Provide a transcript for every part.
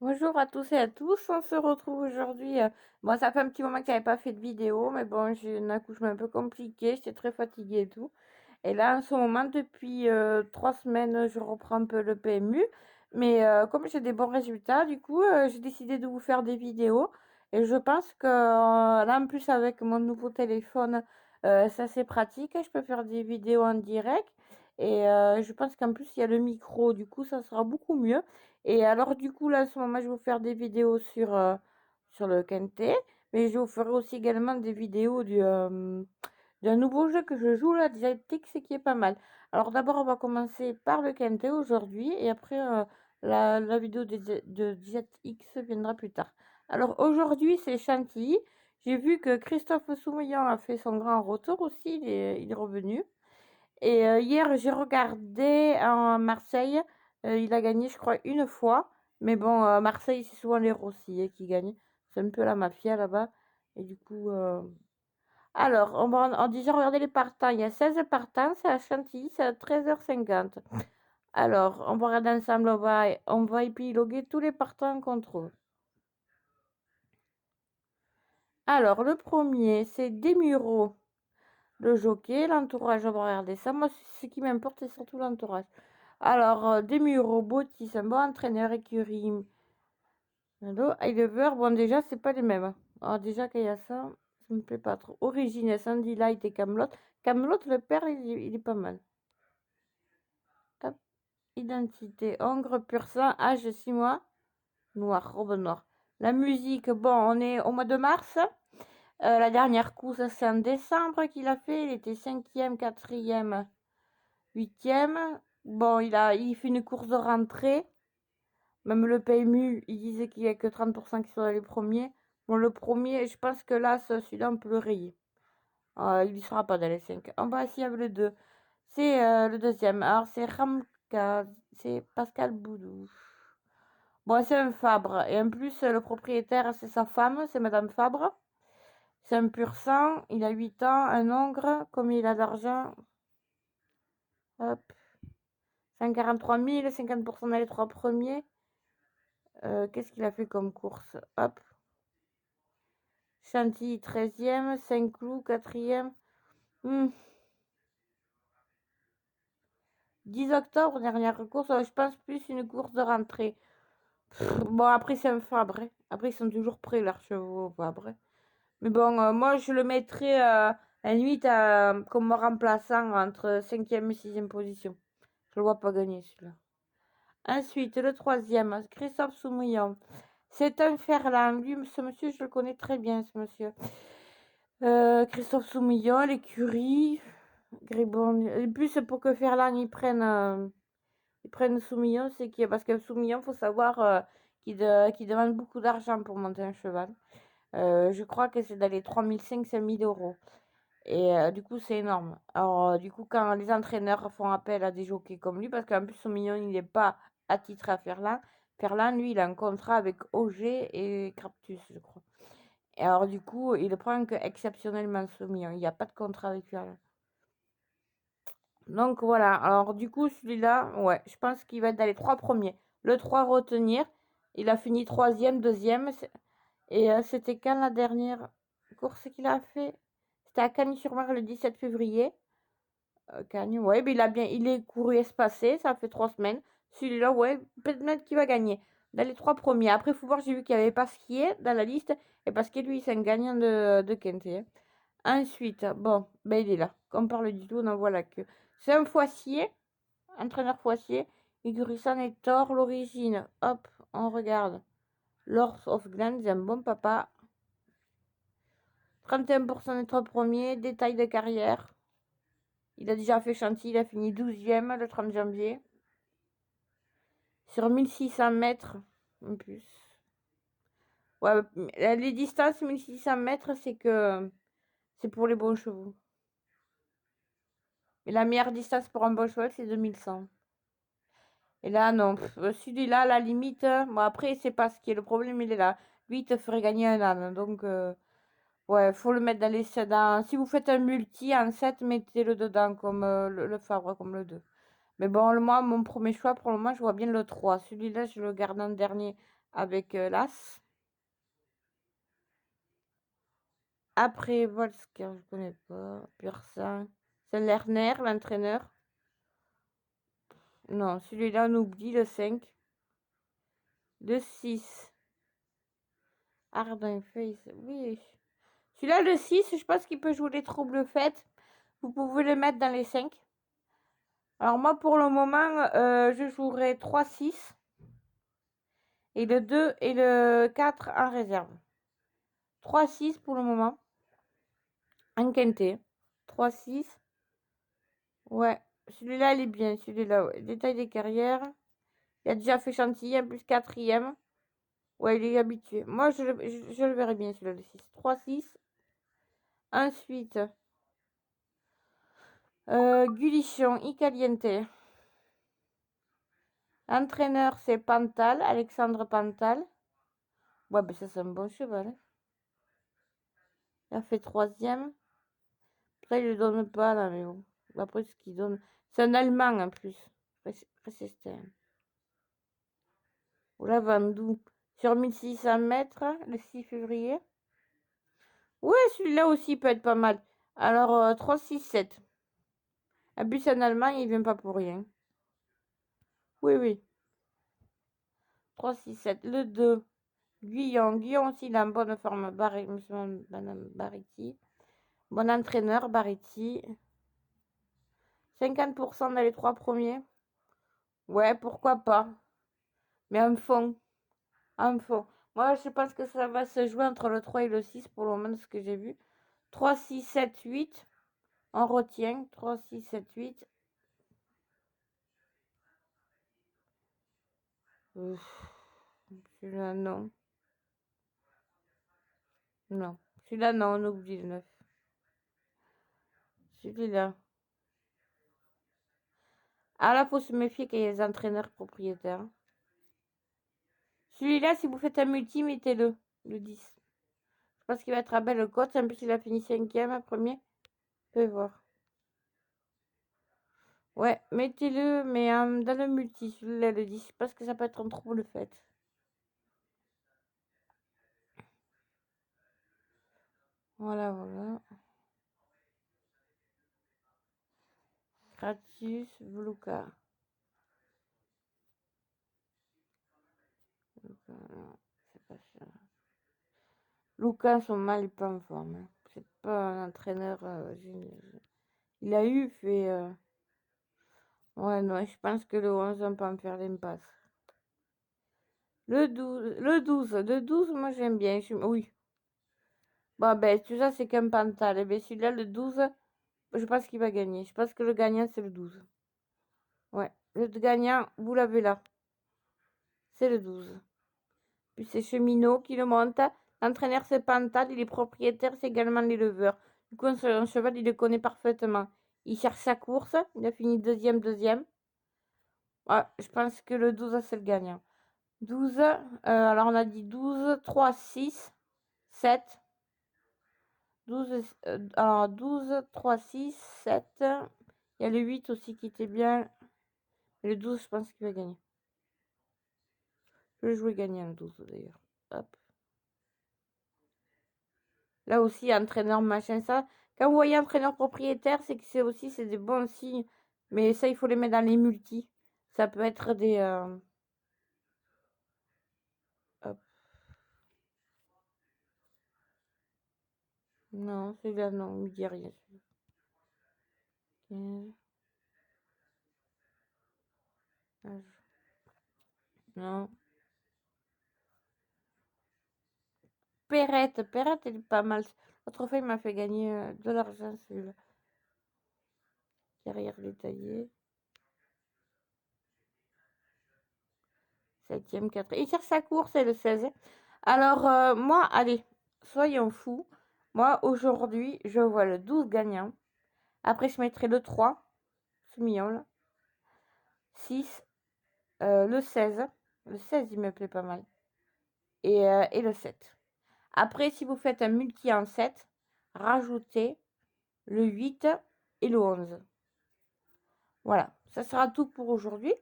Bonjour à tous et à tous, on se retrouve aujourd'hui. Bon, ça fait un petit moment que j'avais pas fait de vidéo, mais bon, j'ai un accouchement un peu compliqué, j'étais très fatiguée et tout. Et là, en ce moment, depuis 3 semaines, je reprends un peu le PMU. Mais comme j'ai des bons résultats, du coup, j'ai décidé de vous faire des vidéos. Et je pense que là, en plus, avec mon nouveau téléphone, c'est assez pratique. Je peux faire des vidéos en direct. Et je pense qu'en plus, il y a le micro, du coup, ça sera beaucoup mieux. Et alors, du coup, là, en ce moment, je vais vous faire des vidéos sur le Quintet. Mais je vous ferai aussi également des vidéos d'un nouveau jeu que je joue là, Dialectics, et qui est pas mal. Alors d'abord, on va commencer par le Quintet aujourd'hui, et après, la vidéo de Dialectics viendra plus tard. Alors aujourd'hui, c'est Chantilly. J'ai vu que Christophe Soumillon a fait son grand retour aussi, il est revenu. Et hier, j'ai regardé en Marseille. Il a gagné, je crois, une fois. Mais bon, Marseille, c'est souvent les Rossi qui gagnent. C'est un peu la mafia là-bas. Et du coup, alors, on déjà regardé les partants. Il y a 16 partants, c'est à Chantilly, c'est à 13h50. Alors, on va regarder ensemble, on va épiloguer tous les partants qu'on trouve. Alors, le premier, c'est Desmureaux, le jockey. L'entourage, on va regarder ça. Moi, ce qui m'importe, c'est surtout l'entourage. Alors, Desmureaux, Botti, c'est un bon entraîneur, écurie. Éleveur, bon, déjà, c'est pas les mêmes. Alors, déjà, qu'il y a ça, ça me plaît pas trop. Origine, Sandy Light et Camelot. Camelot, le père, il est pas mal. Hop. Identité, hongre, pur sang, âge 6 mois, noir, robe noire. La musique, bon, on est au mois de mars. La dernière course, c'est en décembre qu'il a fait. Il était 5e, 4e, 8e. Bon, il fait une course de rentrée. Même le PMU, il disait qu'il n'y a que 30% qui sont dans les premiers. Bon, le premier, je pense que là, celui-là, on peut le rayer. Il ne sera pas dans les 5. En bas, s'il y avait le 2. C'est le deuxième. Alors, c'est Ramka. C'est Pascal Boudou. Bon, c'est un Fabre. Et en plus, le propriétaire, c'est sa femme, c'est Madame Fabre. C'est un pur sang. Il a 8 ans, un hongre. Comme il a d'argent. Hop. 143 000, 50% dans les 3 premiers. Qu'est-ce qu'il a fait comme course? Hop. Chantilly 13e, Saint-Cloud 4e. 10 octobre, dernière course, je pense plus une course de rentrée. Bon, après, c'est un Fabre. Après, ils sont toujours prêts, leurs chevaux, Fabre. Mais bon, moi, je le mettrais à la limite comme remplaçant entre 5e et 6e position. Je le vois pas gagner, celui-là. Ensuite, le troisième, Christophe Soumillon. C'est un Ferland. Lui, ce monsieur, je le connais très bien, ce monsieur. Christophe Soumillon, l'écurie. Gribon. Et plus pour que Ferland ils prennent Soumillon, c'est parce que Soumillon, faut savoir qu'il demande beaucoup d'argent pour monter un cheval. Je crois que c'est dans les 3 500 € Et du coup, c'est énorme. Alors, du coup, quand les entraîneurs font appel à des jockeys comme lui, parce qu'en plus, Soumillon, il n'est pas attitré à Ferland. Ferland, lui, il a un contrat avec Auger et Craptus, je crois. Et alors, du coup, il prend que exceptionnellement Soumillon. Il n'y a pas de contrat avec Ferland. Donc voilà, alors du coup celui-là, ouais, je pense qu'il va être dans les 3 premiers. Le 3 retenir, il a fini troisième, deuxième. Et c'était quand la dernière course qu'il a fait? C'était à Cagnes-sur-Mer le 17 février. Cagnes, ouais, mais il est couru espacé, ça fait 3 semaines. Celui-là, ouais, peut-être qu'il va gagner. Dans les 3 premiers. Après, il faut voir, j'ai vu qu'il n'y avait pas Pasquier dans la liste. Et Pasquier, lui, c'est un gagnant de Quintet. Ensuite, bon, ben il est là. Comme on parle du tout, on en voit la queue. C'est un Foissier, entraîneur Foissier. Igurissan et Thor, l'origine. Hop, on regarde. Lord of Glen, c'est un bon papa. 31% des 3 premiers, détail de carrière. Il a déjà fait Chantilly, il a fini 12e le 30 janvier. Sur 1600 mètres, en plus. Ouais, les distances 1600 mètres, c'est pour les bons chevaux. Mais la meilleure distance pour un bon cheval, c'est 2100. Et là, non. Celui-là, à la limite, bon, après, c'est pas ce qui est le problème, il est là. Lui, il te ferait gagner un âne. Donc, ouais, faut le mettre dans les 7. Si vous faites un multi en 7, mettez-le dedans, comme le Fabre, comme le 2. Mais bon, moi, mon premier choix, pour le moment, je vois bien le 3. Celui-là, je le garde en dernier avec l'As. Après, Volsker, je connais pas. Pur sang. C'est Lerner, l'entraîneur. Non, celui-là, on oublie le 5. Le 6. Ardent Face, oui. Celui-là, le 6, je pense qu'il peut jouer les troubles faites. Vous pouvez le mettre dans les 5. Alors moi, pour le moment, je jouerai 3-6. Et le 2 et le 4 en réserve. 3-6 pour le moment. En quintet. 3-6. Ouais. Celui-là, il est bien. Celui-là, ouais. Détail des carrières. Il a déjà fait Chantilly, en plus 4e. Ouais, il est habitué. Moi, je le verrai bien, celui-là, le 6. 3-6. Ensuite, Gulichon, Icaliente. L'entraîneur, c'est Pantal, Alexandre Pantal. Ouais, ben ça, c'est un bon cheval. Hein. Il a fait 3e. Après, il ne le donne pas, là, mais bon. Après, ce qu'il donne. C'est un Allemand, en plus. Resistant. Voilà, Vendoux. Sur 1600 mètres, le 6 février. Ouais, celui-là aussi peut être pas mal. Alors, 3-6-7. En plus, en Allemagne, il vient pas pour rien. Oui, oui. 3-6-7. Le 2. Guyon. Guyon aussi, il a une bonne forme. Madame Barretti. Bon entraîneur, Barretti. 50% dans les 3 premiers. Ouais, pourquoi pas. Mais un fond. Un fond. Moi, je pense que ça va se jouer entre le 3 et le 6 pour le moment, ce que j'ai vu. 3, 6, 7, 8. On retient. 3, 6, 7, 8. Celui-là, non. Non. Celui-là, non, on oublie le 9. Celui-là. Ah là, faut se méfier qu'il y ait des entraîneurs propriétaires. Celui-là, si vous faites un multi, mettez-le. Le 10. Je pense qu'il va être à belle cote. En plus, il a fini 5e, premier. Je vais voir. Ouais, mettez-le, mais dans le multi, celui-là, le 10. Parce que ça peut être un trouble fait. Voilà, voilà. Gratius, Vluka. C'est pas ça. Lucas, son mal est pas en forme. Hein. C'est pas un entraîneur génial. Il a eu fait. Ouais, non, je pense que le 11, on peut en faire l'impasse. Le 12, le 12, moi j'aime bien. Oui. Bon, ben, tout ça, c'est qu'un pantal. Et bien, celui-là, le 12, je pense qu'il va gagner. Je pense que le gagnant, c'est le 12. Ouais, le gagnant, vous l'avez là. C'est le 12. Puis c'est Cheminot qui le monte. L'entraîneur, c'est Pantal. Il est propriétaire, c'est également l'éleveur. Du coup, un cheval, il le connaît parfaitement. Il cherche sa course. Il a fini deuxième. Ouais, je pense que le 12, c'est le gagnant. 12, alors on a dit 12, 3, 6, 7. 12, alors 12, 3, 6, 7. Il y a le 8 aussi qui était bien. Et le 12, je pense qu'il va gagner. Je vais jouer gagnant le 12 d'ailleurs. Hop. Là aussi, entraîneur, machin, ça. Quand vous voyez entraîneur propriétaire, c'est que c'est des bons signes. Mais ça, il faut les mettre dans les multis. Ça peut être des... hop. Non, celui-là, non, il me dit rien. 15. Non. Perrette, elle est pas mal. L'autre fois, il m'a fait gagner de l'argent, celui-là. Carrière détaillée. 7e, 4e. Il cherche sa course, c'est le 16. Alors, moi, allez, soyons fous. Moi, aujourd'hui, je vois le 12 gagnant. Après, je mettrai le 3. C'est mignon, là. 6. Le 16. Le 16, il me plaît pas mal. Et le 7. Après, si vous faites un multi en 7, rajoutez le 8 et le 11. Voilà, ça sera tout pour aujourd'hui.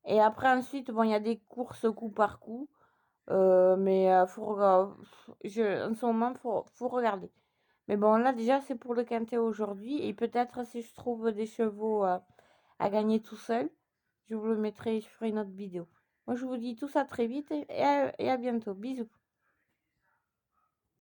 Et après, ensuite, bon, il y a des courses coup par coup. Mais en ce moment, faut regarder. Mais bon, là, déjà, c'est pour le quintet aujourd'hui. Et peut-être si je trouve des chevaux à gagner tout seul, je vous le mettrai, je ferai une autre vidéo. Moi, je vous dis tout ça très vite et à bientôt. Bisous.